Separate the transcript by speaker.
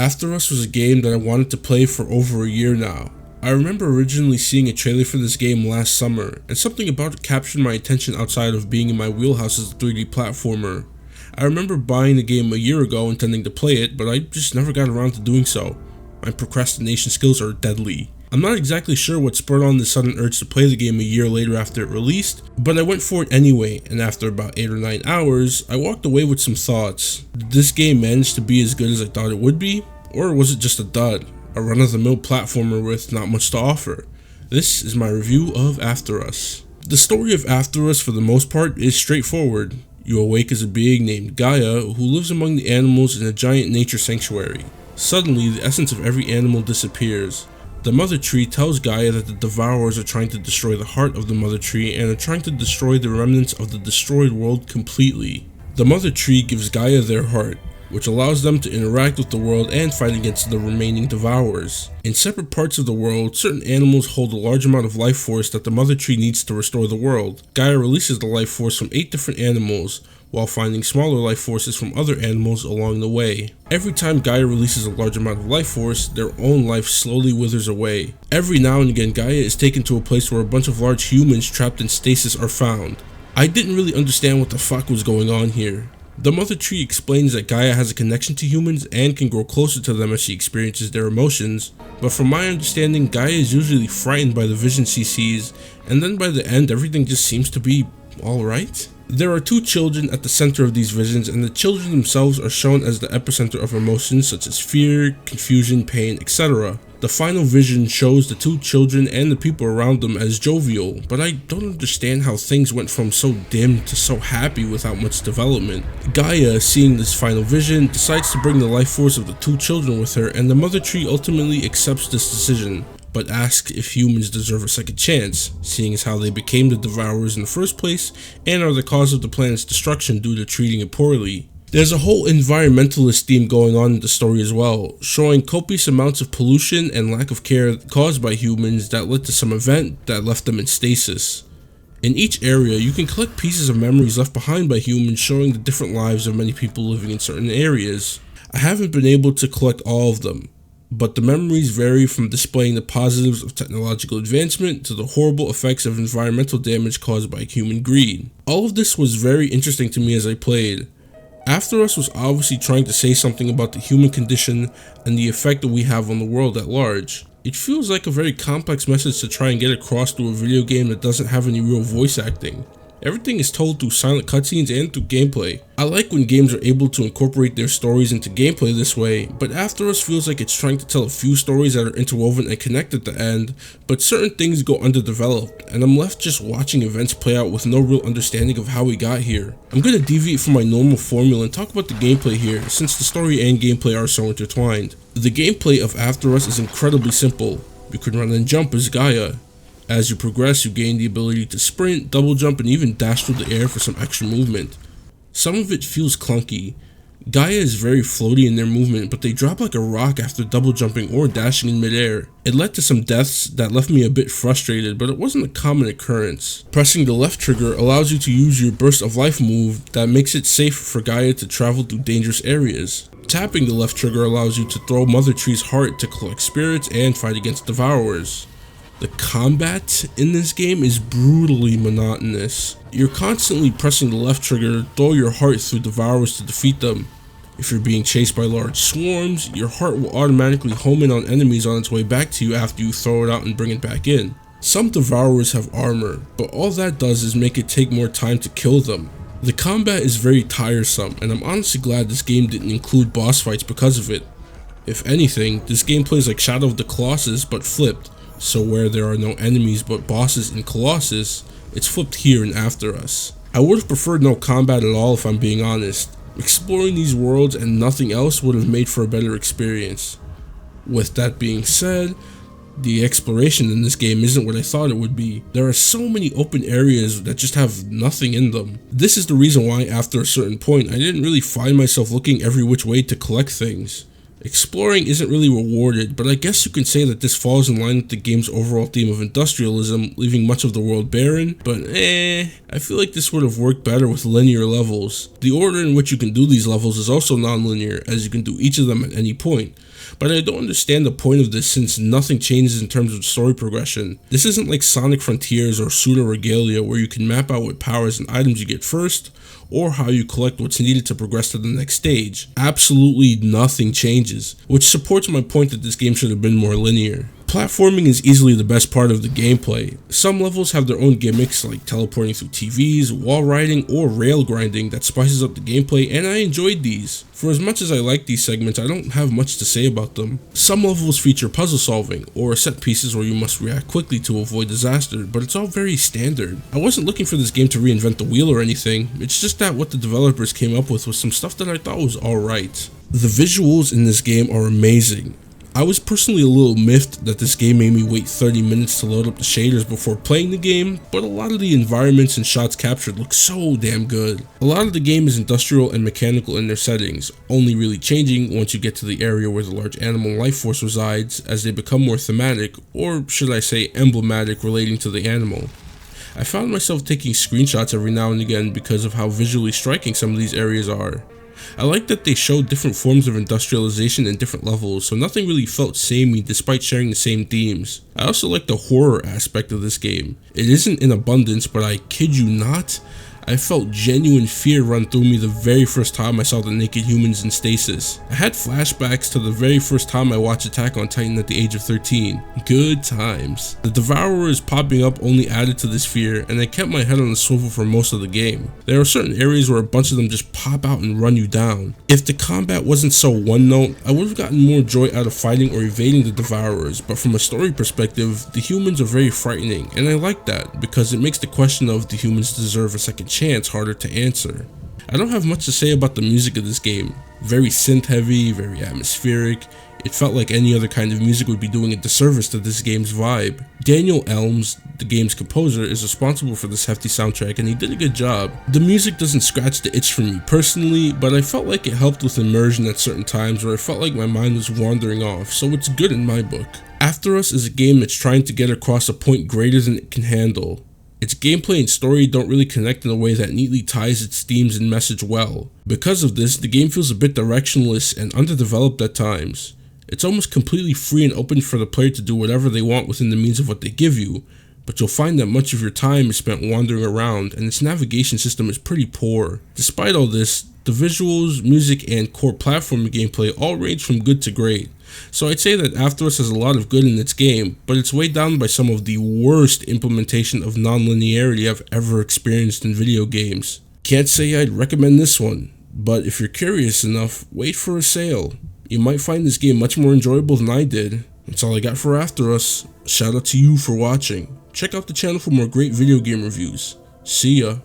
Speaker 1: After Us was a game that I wanted to play for over a year now. I remember originally seeing a trailer for this game last summer, and something about it captured my attention outside of being in my wheelhouse as a 3D platformer. I remember buying the game a year ago intending to play it, but I just never got around to doing so. My procrastination skills are deadly. I'm not exactly sure what spurred on the sudden urge to play the game a year later after it released, but I went for it anyway, and after about 8 or 9 hours, I walked away with some thoughts. Did this game manage to be as good as I thought it would be? Or was it just a dud? A run-of-the-mill platformer with not much to offer? This is my review of After Us. The story of After Us for the most part is straightforward. You awake as a being named Gaia who lives among the animals in a giant nature sanctuary. Suddenly, the essence of every animal disappears. The Mother Tree tells Gaia that the Devourers are trying to destroy the heart of the Mother Tree and are trying to destroy the remnants of the destroyed world completely. The Mother Tree gives Gaia their heart, which allows them to interact with the world and fight against the remaining Devourers. In separate parts of the world, certain animals hold a large amount of life force that the Mother Tree needs to restore the world. Gaia releases the life force from 8 different animals, while finding smaller life forces from other animals along the way. Every time Gaia releases a large amount of life force, their own life slowly withers away. Every now and again, Gaia is taken to a place where a bunch of large humans trapped in stasis are found. I didn't really understand what the fuck was going on here. The Mother Tree explains that Gaia has a connection to humans and can grow closer to them as she experiences their emotions, but from my understanding, Gaia is usually frightened by the vision she sees, and then by the end everything just seems to be alright. There are 2 children at the center of these visions, and the children themselves are shown as the epicenter of emotions such as fear, confusion, pain, etc. The final vision shows the 2 children and the people around them as jovial, but I don't understand how things went from so dim to so happy without much development. Gaia, seeing this final vision, decides to bring the life force of the 2 children with her, and the Mother Tree ultimately accepts this decision, but asks if humans deserve a second chance, seeing as how they became the Devourers in the first place and are the cause of the planet's destruction due to treating it poorly. There's a whole environmentalist theme going on in the story as well, showing copious amounts of pollution and lack of care caused by humans that led to some event that left them in stasis. In each area, you can collect pieces of memories left behind by humans showing the different lives of many people living in certain areas. I haven't been able to collect all of them, but the memories vary from displaying the positives of technological advancement to the horrible effects of environmental damage caused by human greed. All of this was very interesting to me as I played. After Us was obviously trying to say something about the human condition and the effect that we have on the world at large. It feels like a very complex message to try and get across through a video game that doesn't have any real voice acting. Everything is told through silent cutscenes and through gameplay. I like when games are able to incorporate their stories into gameplay this way, but After Us feels like it's trying to tell a few stories that are interwoven and connected at the end, but certain things go underdeveloped, and I'm left just watching events play out with no real understanding of how we got here. I'm going to deviate from my normal formula and talk about the gameplay here, since the story and gameplay are so intertwined. The gameplay of After Us is incredibly simple. You can run and jump as Gaia. As you progress, you gain the ability to sprint, double jump, and even dash through the air for some extra movement. Some of it feels clunky. Gaia is very floaty in their movement, but they drop like a rock after double jumping or dashing in midair. It led to some deaths that left me a bit frustrated, but it wasn't a common occurrence. Pressing the left trigger allows you to use your burst of life move that makes it safe for Gaia to travel through dangerous areas. Tapping the left trigger allows you to throw Mother Tree's heart to collect spirits and fight against Devourers. The combat in this game is brutally monotonous. You're constantly pressing the left trigger to throw your heart through Devourers to defeat them. If you're being chased by large swarms, your heart will automatically home in on enemies on its way back to you after you throw it out and bring it back in. Some Devourers have armor, but all that does is make it take more time to kill them. The combat is very tiresome, and I'm honestly glad this game didn't include boss fights because of it. If anything, this game plays like Shadow of the Colossus but flipped. So where there are no enemies but bosses in Colossus, it's flipped here in After Us. I would have preferred no combat at all if I'm being honest. Exploring these worlds and nothing else would have made for a better experience. With that being said, the exploration in this game isn't what I thought it would be. There are so many open areas that just have nothing in them. This is the reason why after a certain point I didn't really find myself looking every which way to collect things. Exploring isn't really rewarded, but I guess you can say that this falls in line with the game's overall theme of industrialism, leaving much of the world barren, but I feel like this would have worked better with linear levels. The order in which you can do these levels is also non-linear, as you can do each of them at any point. But I don't understand the point of this since nothing changes in terms of story progression. This isn't like Sonic Frontiers or Pseudo Regalia where you can map out what powers and items you get first, or how you collect what's needed to progress to the next stage. Absolutely nothing changes, which supports my point that this game should have been more linear. Platforming is easily the best part of the gameplay. Some levels have their own gimmicks like teleporting through TVs, wall riding, or rail grinding that spices up the gameplay, and I enjoyed these. For as much as I like these segments, I don't have much to say about them. Some levels feature puzzle solving, or set pieces where you must react quickly to avoid disaster, but it's all very standard. I wasn't looking for this game to reinvent the wheel or anything, it's just that what the developers came up with was some stuff that I thought was alright. The visuals in this game are amazing. I was personally a little miffed that this game made me wait 30 minutes to load up the shaders before playing the game, but a lot of the environments and shots captured look so damn good. A lot of the game is industrial and mechanical in their settings, only really changing once you get to the area where the large animal life force resides as they become more thematic, or should I say emblematic, relating to the animal. I found myself taking screenshots every now and again because of how visually striking some of these areas are. I like that they showed different forms of industrialization in different levels, so nothing really felt samey despite sharing the same themes. I also like the horror aspect of this game. It isn't in abundance, but I kid you not, I felt genuine fear run through me the very first time I saw the naked humans in stasis. I had flashbacks to the very first time I watched Attack on Titan at the age of 13. Good times. The Devourers popping up only added to this fear, and I kept my head on the swivel for most of the game. There are certain areas where a bunch of them just pop out and run you down. If the combat wasn't so one-note, I would have gotten more joy out of fighting or evading the Devourers, but from a story perspective, the humans are very frightening, and I like that, because it makes the question of do humans deserve a second chance harder to answer. I don't have much to say about the music of this game. Very synth heavy, very atmospheric. It felt like any other kind of music would be doing a disservice to this game's vibe. Daniel Elms, the game's composer, is responsible for this hefty soundtrack and he did a good job. The music doesn't scratch the itch for me personally, but I felt like it helped with immersion at certain times where I felt like my mind was wandering off, so it's good in my book. After Us is a game that's trying to get across a point greater than it can handle. Its gameplay and story don't really connect in a way that neatly ties its themes and message well. Because of this, the game feels a bit directionless and underdeveloped at times. It's almost completely free and open for the player to do whatever they want within the means of what they give you, but you'll find that much of your time is spent wandering around and its navigation system is pretty poor. Despite all this, the visuals, music, and core platforming gameplay all range from good to great. So I'd say that After Us has a lot of good in its game, but it's weighed down by some of the worst implementation of non-linearity I've ever experienced in video games. Can't say I'd recommend this one, but if you're curious enough, wait for a sale. You might find this game much more enjoyable than I did. That's all I got for After Us. Shout out to you for watching. Check out the channel for more great video game reviews. See ya.